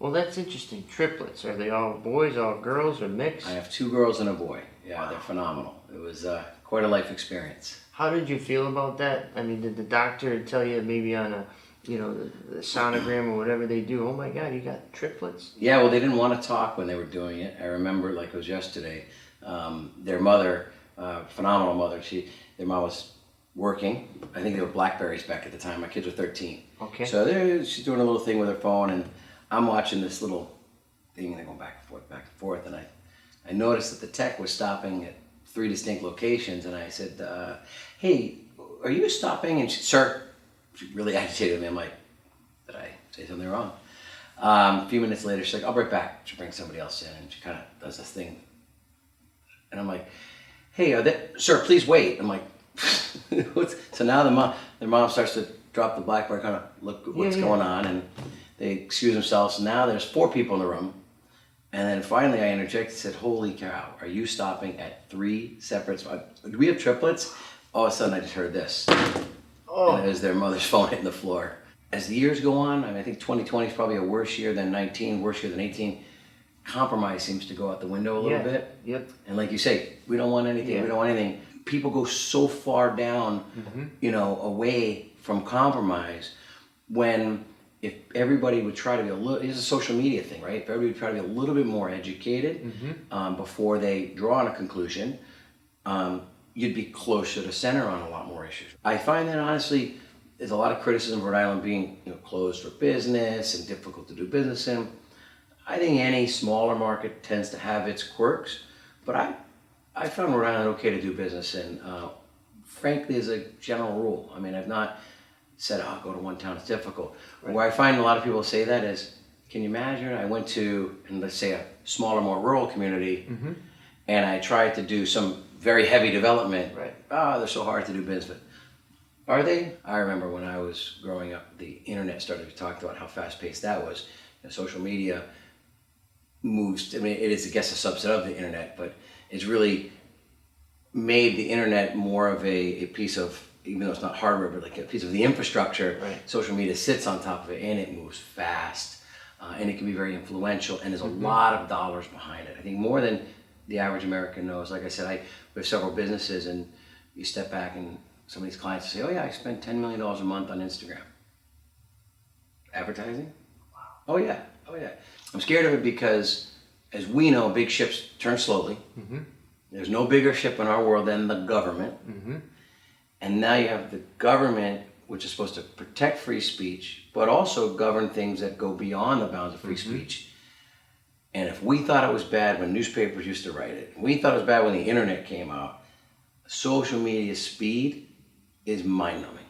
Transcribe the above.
Well, that's interesting. Triplets. Are they all boys, all girls, or mixed? I have 2 girls and a boy. Yeah, they're phenomenal. It was quite a life experience. How did you feel about that? I mean, did the doctor tell you maybe on a, the sonogram or whatever they do, oh my God, you got triplets? Yeah, well, they didn't want to talk when they were doing it. I remember like it was yesterday. Their mother, phenomenal mother, their mom was working. I think they were Blackberries back at the time. My kids were 13. Okay. So she's doing a little thing with her phone, and I'm watching this little thing. They're going back and forth, and I noticed that the tech was stopping at 3 distinct locations, and I said, hey, are you stopping? And she, sir, she really agitated me. I'm like, did I say something wrong? A few minutes later, she's like, I'll be right back. She brings somebody else in, and she kind of does this thing. And I'm like, hey, sir, please wait. I'm like, so now their mom starts to drop the Blackberry, kind of look at what's going on, and they excuse themselves. Now there's 4 people in the room. And then finally I interjected and said, holy cow, are you stopping at 3 separate spots? Do we have triplets? All of a sudden I just heard this. Oh. And it was their mother's phone hitting the floor. As the years go on, I think 2020 is probably a worse year than 19, worse year than 18. Compromise seems to go out the window a little bit. Yep. And like you say, we don't want anything, we don't want anything. People go so far down, away from compromise when if everybody would try to be a little, it's a social media thing, right? If everybody would try to be a little bit more educated before they draw on a conclusion, you'd be closer to center on a lot more issues. I find that honestly, there's a lot of criticism of Rhode Island being closed for business and difficult to do business in. I think any smaller market tends to have its quirks, but I found Rhode Island okay to do business in. Frankly, as a general rule. I mean, I've not said, oh, go to one town, it's difficult. Right. Where I find a lot of people say that is, can you imagine, I went to, and let's say a smaller, more rural community, and I tried to do some very heavy development. Right. Oh, they're so hard to do business with. Are they? I remember when I was growing up, the internet started to talk about how fast-paced that was. Social media moves, I mean, it is, I guess, a subset of the internet, but it's really made the internet more of a piece of, even though it's not hardware, but like a piece of the infrastructure. Right. Social media sits on top of it, and it moves fast, and it can be very influential, and there's a lot of dollars behind it. I think more than the average American knows. Like I said, we have several businesses, and you step back and some of these clients say, oh yeah, I spend $10 million a month on Instagram. Advertising? Wow. Oh yeah. I'm scared of it because, as we know, big ships turn slowly. There's no bigger ship in our world than the government. And now you have the government, which is supposed to protect free speech, but also govern things that go beyond the bounds of free speech. And if we thought it was bad when newspapers used to write it, we thought it was bad when the internet came out, social media speed is mind-numbing.